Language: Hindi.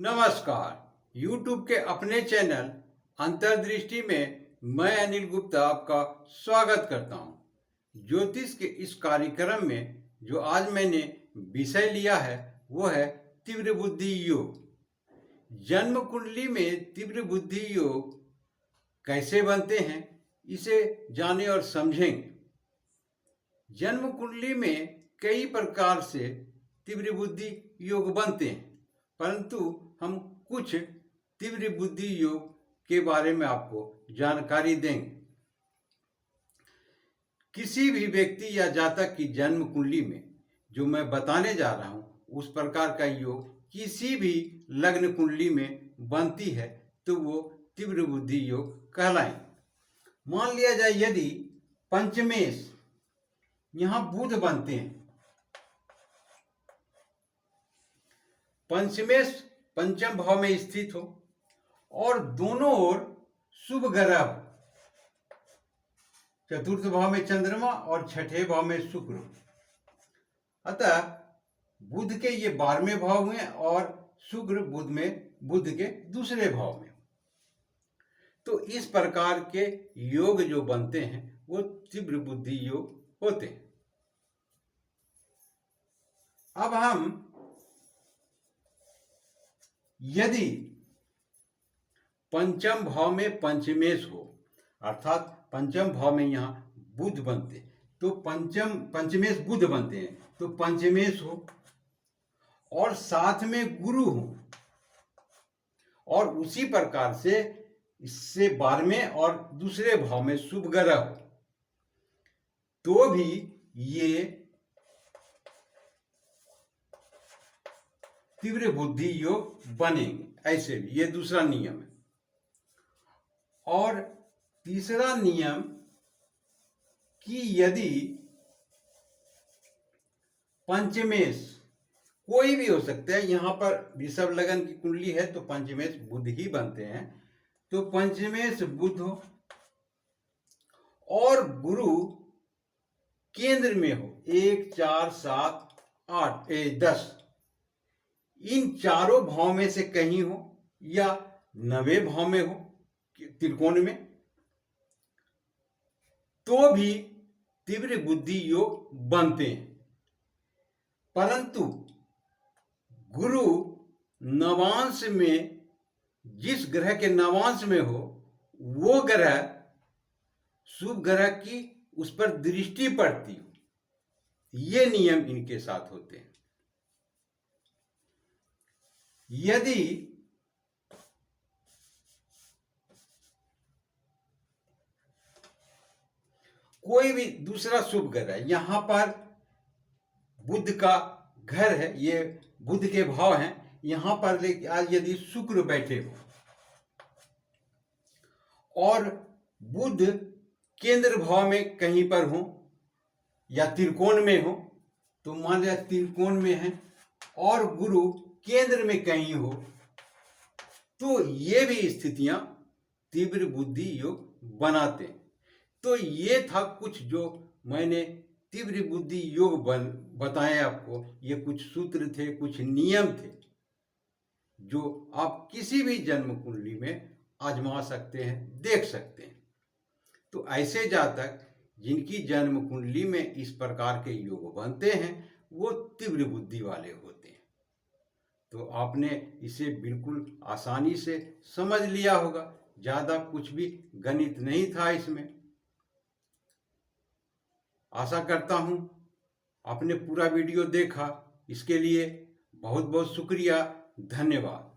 नमस्कार। YouTube के अपने चैनल अंतर्दृष्टि में मैं अनिल गुप्ता आपका स्वागत करता हूं। ज्योतिष के इस कार्यक्रम में जो आज मैंने विषय लिया है वो है तीव्र बुद्धि योग। जन्म कुंडली में तीव्र बुद्धि योग कैसे बनते हैं इसे जाने और समझेंगे। जन्म कुंडली में कई प्रकार से तीव्र बुद्धि योग बनते हैं, परंतु हम कुछ तीव्र बुद्धि योग के बारे में आपको जानकारी देंगे। किसी भी व्यक्ति या जातक की जन्म कुंडली में जो मैं बताने जा रहा हूं उस प्रकार का योग किसी भी लग्न कुंडली में बनती है तो वो तीव्र बुद्धि योग कहलाएंगे। मान लिया जाए यदि पंचमेश यहां बुध बनते हैं, पंचमेश पंचम भाव में स्थित हो और दोनों ओर शुभ ग्रह, चतुर्थ भाव में चंद्रमा और छठे भाव में शुक्र, अतः बुध के ये 12वें भाव में और शुक्र बुध के दूसरे भाव में। तो इस प्रकार के योग जो बनते हैं वो तीव्र बुद्धि योग होते हैं। अब हम यदि पंचम भाव में पंचमेश हो अर्थात पंचम भाव में यहां बुध बनते तो पंचमेश बुध बनते हैं तो पंचमेश हो और साथ में गुरु हो और उसी प्रकार से इससे 12वें और दूसरे भाव में शुभ ग्रह हो तो भी ये तीव्र बुद्धि योग बनेंगे। ऐसे भी ये दूसरा नियम है। और तीसरा नियम कि यदि पंचमेश कोई भी हो सकता है, यहां पर वृषभ लगन की कुंडली है तो पंचमेश बुध ही बनते हैं, तो पंचमेश बुध हो और गुरु केंद्र में हो 1 4 7 8 10 इन चारों भाव में से कहीं हो या 9वें भाव में हो त्रिकोण में तो भी तीव्र बुद्धि योग बनते हैं। परंतु गुरु नवांश में जिस ग्रह के नवांश में हो वो ग्रह शुभ ग्रह की उस पर दृष्टि पड़ती हो, ये नियम इनके साथ होते हैं। यदि कोई भी दूसरा शुभ ग्रह है, यहां पर बुध का घर है, ये बुध के भाव हैं, यहां पर आज यदि शुक्र बैठे हो और बुध केंद्र भाव में कहीं पर हो या त्रिकोण में हो, तो मान लिया त्रिकोण में है और गुरु केंद्र में कहीं हो तो ये भी स्थितियां तीव्र बुद्धि योग बनाते हैं। तो ये था कुछ जो मैंने तीव्र बुद्धि योग बताए आपको। ये कुछ सूत्र थे, कुछ नियम थे जो आप किसी भी जन्म कुंडली में आजमा सकते हैं, देख सकते हैं। तो ऐसे जातक जिनकी जन्म कुंडली में इस प्रकार के योग बनते हैं वो तीव्र बुद्धि वाले होते हैं। तो आपने इसे बिल्कुल आसानी से समझ लिया होगा, ज्यादा कुछ भी गणित नहीं था इसमें। आशा करता हूं आपने पूरा वीडियो देखा। इसके लिए बहुत बहुत शुक्रिया, धन्यवाद।